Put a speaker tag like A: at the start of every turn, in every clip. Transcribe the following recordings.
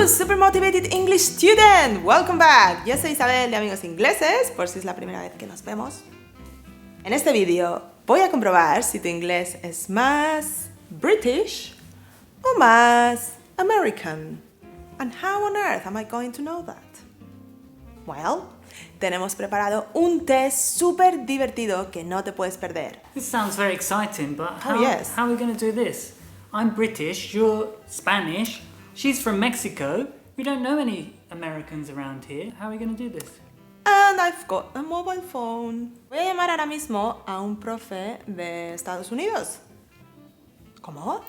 A: super motivated English student! Welcome back! Yo soy Isabel de Amigos Ingleses, por si es la primera vez que nos vemos. En este vídeo voy a comprobar si tu inglés es más British o más American. And how on earth am I going to know that? Well, tenemos preparado un test súper divertido que no te puedes perder.
B: This sounds very exciting, but how are we going to do this? I'm British, you're Spanish, she's from Mexico. We don't know any Americans around here. How are we going to do this?
A: And I've got a mobile phone. Voy a llamar ahora mismo a un profe de Estados Unidos. ¿Cómo?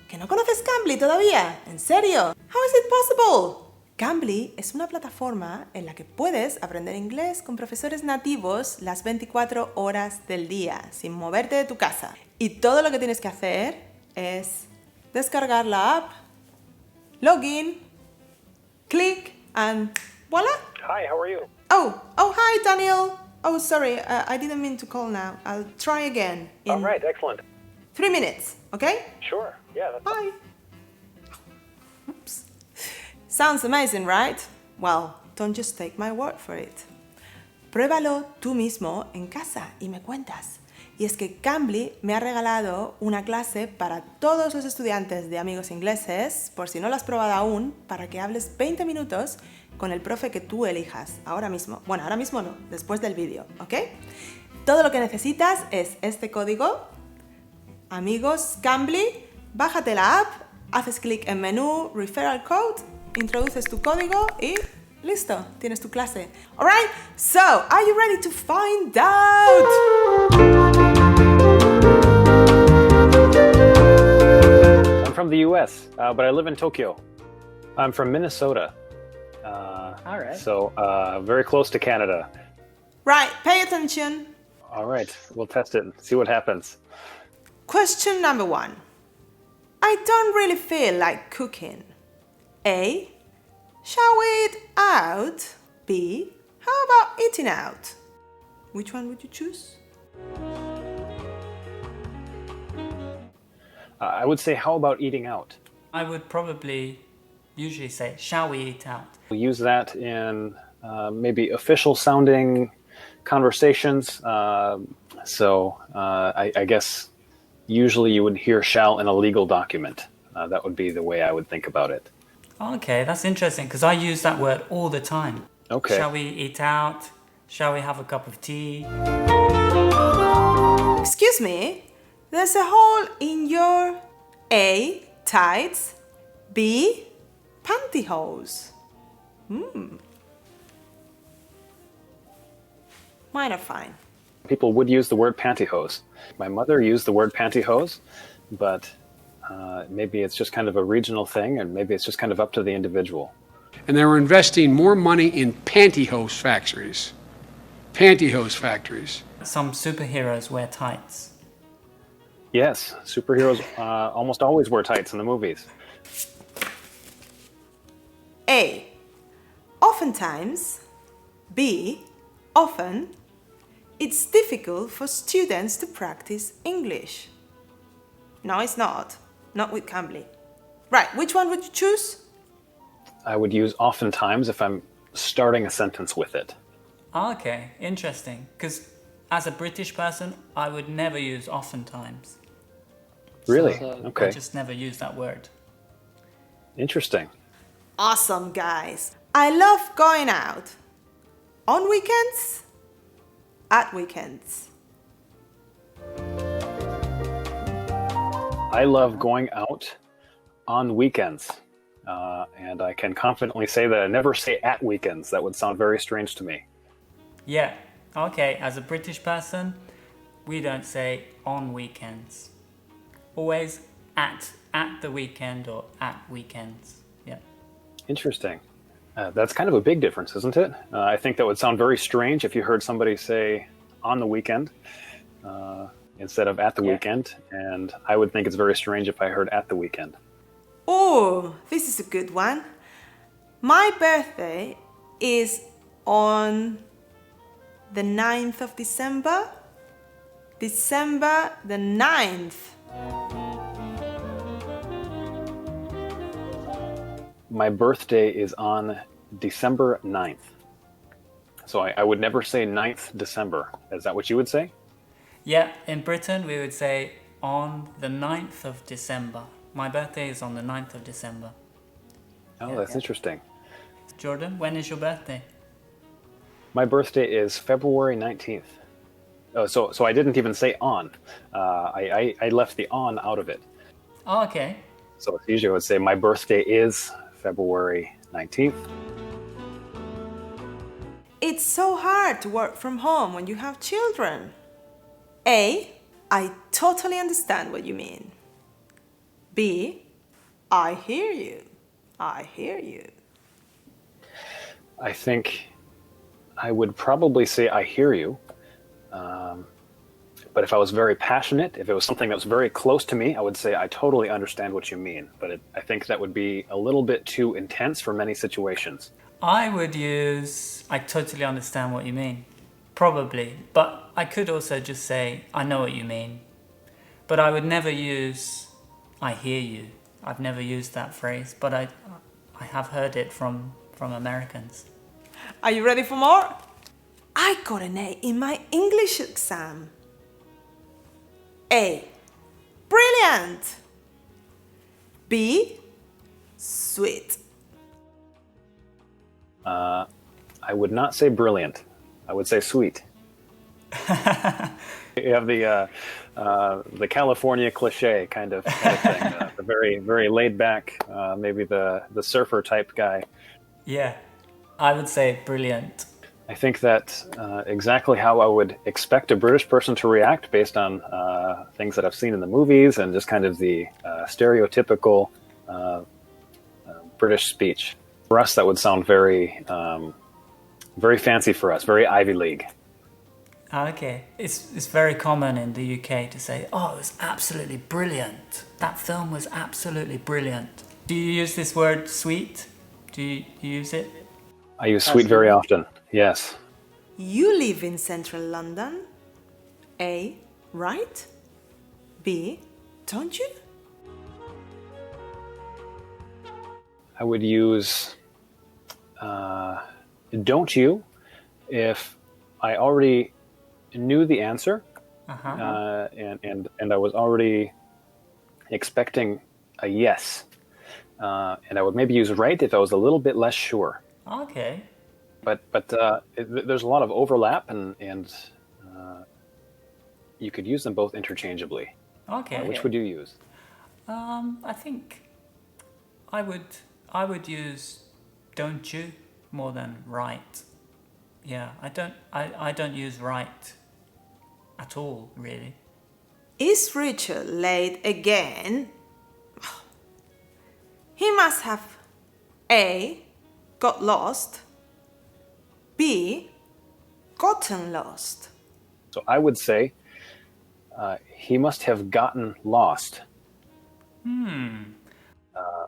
A: ¿Que no conoces CAMBLY todavía? ¿En serio? How is it possible? CAMBLY es una plataforma en la que puedes aprender inglés con profesores nativos las 24 horas del día, sin moverte de tu casa. Y todo lo que tienes que hacer es descargar la app, login, click, and voila!
C: Hi, how are you?
A: Oh, hi, Daniel. Oh, sorry, I didn't mean to call now. I'll try again in
C: All right, excellent.
A: 3 minutes, okay?
C: Sure, yeah. That's
A: Bye. Oops. Sounds amazing, right? Well, don't just take my word for it. Pruébalo tú mismo en casa y me cuentas. Y es que CAMBLY me ha regalado una clase para todos los estudiantes de Amigos Ingleses, por si no lo has probado aún, para que hables 20 minutos con el profe que tú elijas, ahora mismo. Bueno, ahora mismo no, después del vídeo, ¿ok? Todo lo que necesitas es este código, amigoscambly, bájate la app, haces clic en menú, referral code, introduces tu código y listo, tienes tu clase. Alright, so, are you ready to find out?
C: I'm from the US, but I live in Tokyo. I'm from Minnesota.
B: All right.
C: So, very close to Canada.
A: Right, pay attention.
C: All right, we'll test it and see what happens.
A: Question number 1. I don't really feel like cooking. A. Shall we eat out? B. How about eating out? Which one would you choose?
C: I would say, how about eating out?
B: I would probably usually say, shall we eat out?
C: We use that in maybe official sounding conversations. I guess usually you would hear shall in a legal document. That would be the way I would think about it.
B: Okay, that's interesting because I use that word all the time.
C: Okay.
B: Shall we eat out? Shall we have a cup of tea?
A: Excuse me, there's a hole in your A. Tights, B. Pantyhose. Mine are fine.
C: People would use the word pantyhose. My mother used the word pantyhose, but maybe it's just kind of a regional thing, and maybe it's just kind of up to the individual.
D: And they were investing more money in pantyhose factories. Pantyhose factories.
B: Some superheroes wear tights.
C: Yes, superheroes almost always wear tights in the movies.
A: A. Oftentimes. B. Often. It's difficult for students to practice English. No, it's not. Not with CAMBLY. Right, which one would you choose?
C: I would use oftentimes if I'm starting a sentence with it.
B: Okay, interesting. Because as a British person, I would never use oftentimes.
C: Really?
B: So,
C: okay.
B: I just never use that word.
C: Interesting.
A: Awesome, guys. I love going out. On weekends, at weekends.
C: I love going out on weekends. And I can confidently say that I never say at weekends. That would sound very strange to me.
B: Yeah, okay. As a British person, we don't say on weekends. Always at the weekend or at weekends. Yeah.
C: Interesting. That's kind of a big difference, isn't it? I think that would sound very strange if you heard somebody say on the weekend instead of at the weekend. And I would think it's very strange if I heard at the weekend.
A: Oh, this is a good one. My birthday is on the 9th of December. December the 9th.
C: My birthday is on December 9th. So I would never say 9th December. Is that what you would say?
B: Yeah, in Britain we would say on the 9th of December. My birthday is on the 9th of December.
C: Oh,
B: Yeah,
C: that's
B: yeah.
C: interesting.
B: Jordan, when is your birthday?
C: My birthday is February 19th. Oh, so I didn't even say on. I left the on out of it.
B: Oh, okay.
C: So usually I would say my birthday is February 19th.
A: It's so hard to work from home when you have children. A. I totally understand what you mean. B. I hear you. I hear you.
C: I think I would probably say I hear you. But if I was very passionate, if it was something that was very close to me, I would say I totally understand what you mean. But I think that would be a little bit too intense for many situations.
B: I would use I totally understand what you mean. Probably. But I could also just say I know what you mean. But I would never use I hear you. I've never used that phrase, but I have heard it from Americans.
A: Are you ready for more? I got an A in my English exam. A. Brilliant. B. Sweet.
C: I would not say brilliant. I would say sweet. You have the California cliche kind of thing. The very, very laid back, maybe the surfer type guy.
B: Yeah, I would say brilliant.
C: I think that's exactly how I would expect a British person to react based on things that I've seen in the movies and just kind of the stereotypical British speech. For us, that would sound very, very fancy for us, very Ivy League.
B: Okay, it's very common in the UK to say, "Oh, it was absolutely brilliant. That film was absolutely brilliant." Do you use this word "sweet"? Do you use it?
C: I use sweet very often. Yes.
A: You live in central London. A. Right? B. Don't you?
C: I would use don't you if I already knew the answer and I was already expecting a yes. And I would maybe use right if I was a little bit less sure.
B: Okay.
C: But there's a lot of overlap and you could use them both interchangeably.
B: Okay.
C: Which would you use?
B: I think I would use don't you more than right. Yeah, I don't use right at all, really.
A: Is Richard late again? He must have A. Got lost. B. Gotten lost.
C: So I would say he must have gotten lost.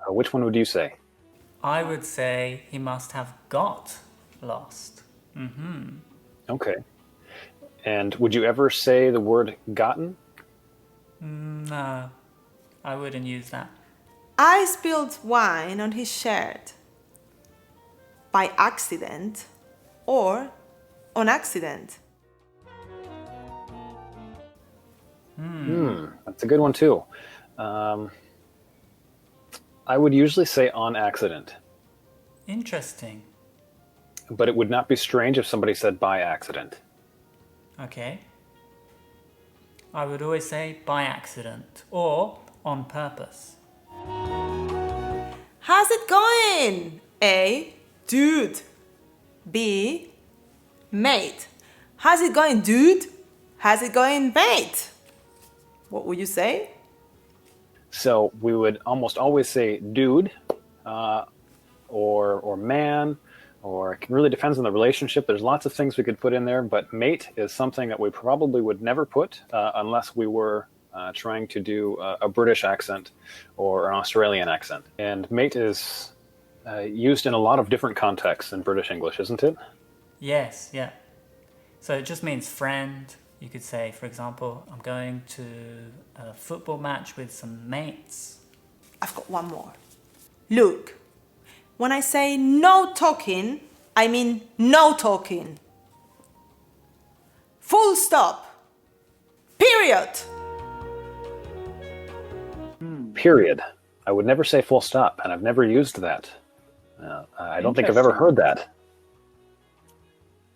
C: Which one would you say?
B: I would say he must have got lost.
C: Okay. And would you ever say the word gotten?
B: No, I wouldn't use that.
A: I spilled wine on his shirt. By accident or on accident.
C: That's a good one too. I would usually say on accident,
B: Interesting.
C: but it would not be strange if somebody said by accident.
B: Okay. I would always say by accident or on purpose.
A: How's it going? A. Dude. B. Mate. How's it going, dude? How's it going, mate? What would you say?
C: So we would almost always say dude, or man, or it really depends on the relationship. There's lots of things we could put in there, but mate is something that we probably would never put unless we were trying to do a British accent or an Australian accent. And mate is used in a lot of different contexts in British English, isn't it?
B: Yes, yeah. So it just means friend. You could say, for example, I'm going to a football match with some mates.
A: I've got one more. Look, When I say no talking, I mean no talking. Full stop. Period.
C: Period. I would never say full stop, and I've never used that. I don't think I've ever heard that.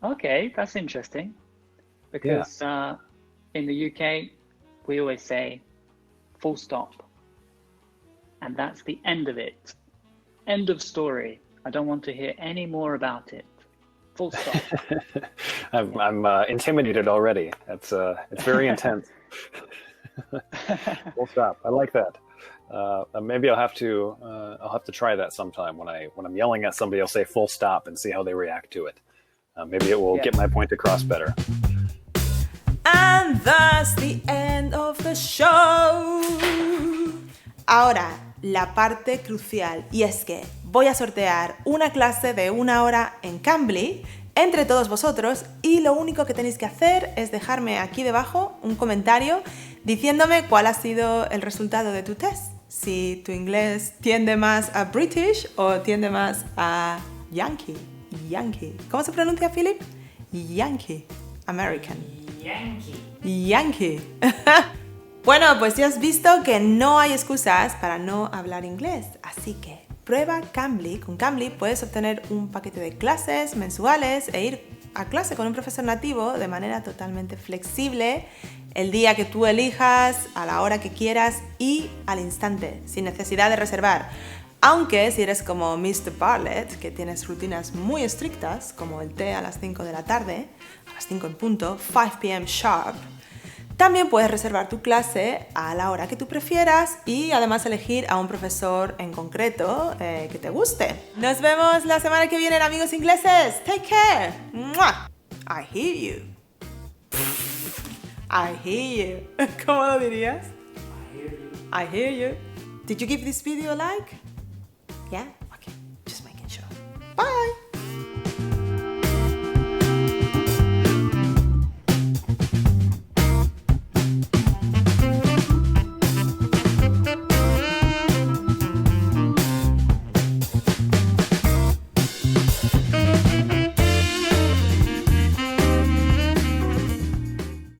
B: Okay, that's interesting. Because in the UK, we always say full stop. And that's the end of it. End of story. I don't want to hear any more about it. Full stop.
C: I'm intimidated already. It's very intense. Full stop. I like that. Maybe I'll have to try that sometime. When I'm yelling at somebody, I'll say full stop and see how they react to it. Maybe it will get my point across better.
A: And that's the end of the show. Ahora, la parte crucial, y es que voy a sortear una clase de 1 hora en CAMBLY entre todos vosotros y lo único que tenéis que hacer es dejarme aquí debajo un comentario diciéndome cuál ha sido el resultado de tu test. Si tu inglés tiende más a British o tiende más a Yankee. ¿Cómo se pronuncia, Philip? Yankee. American. Yankee. Bueno, pues ya has visto que no hay excusas para no hablar inglés, así que prueba CAMBLY. Con CAMBLY puedes obtener un paquete de clases mensuales e ir a clase con un profesor nativo de manera totalmente flexible, el día que tú elijas, a la hora que quieras y al instante, sin necesidad de reservar. Aunque si eres como Mr. Bartlett, que tienes rutinas muy estrictas, como el té a las 5 de la tarde, a las 5 en punto, 5 p.m. sharp, también puedes reservar tu clase a la hora que tú prefieras y además elegir a un profesor en concreto que te guste. Nos vemos la semana que viene en Amigos Ingleses. Take care. ¡Mua! I hear you. I hear you. ¿Cómo lo dirías? I hear you. Did you give this video a like? Yeah?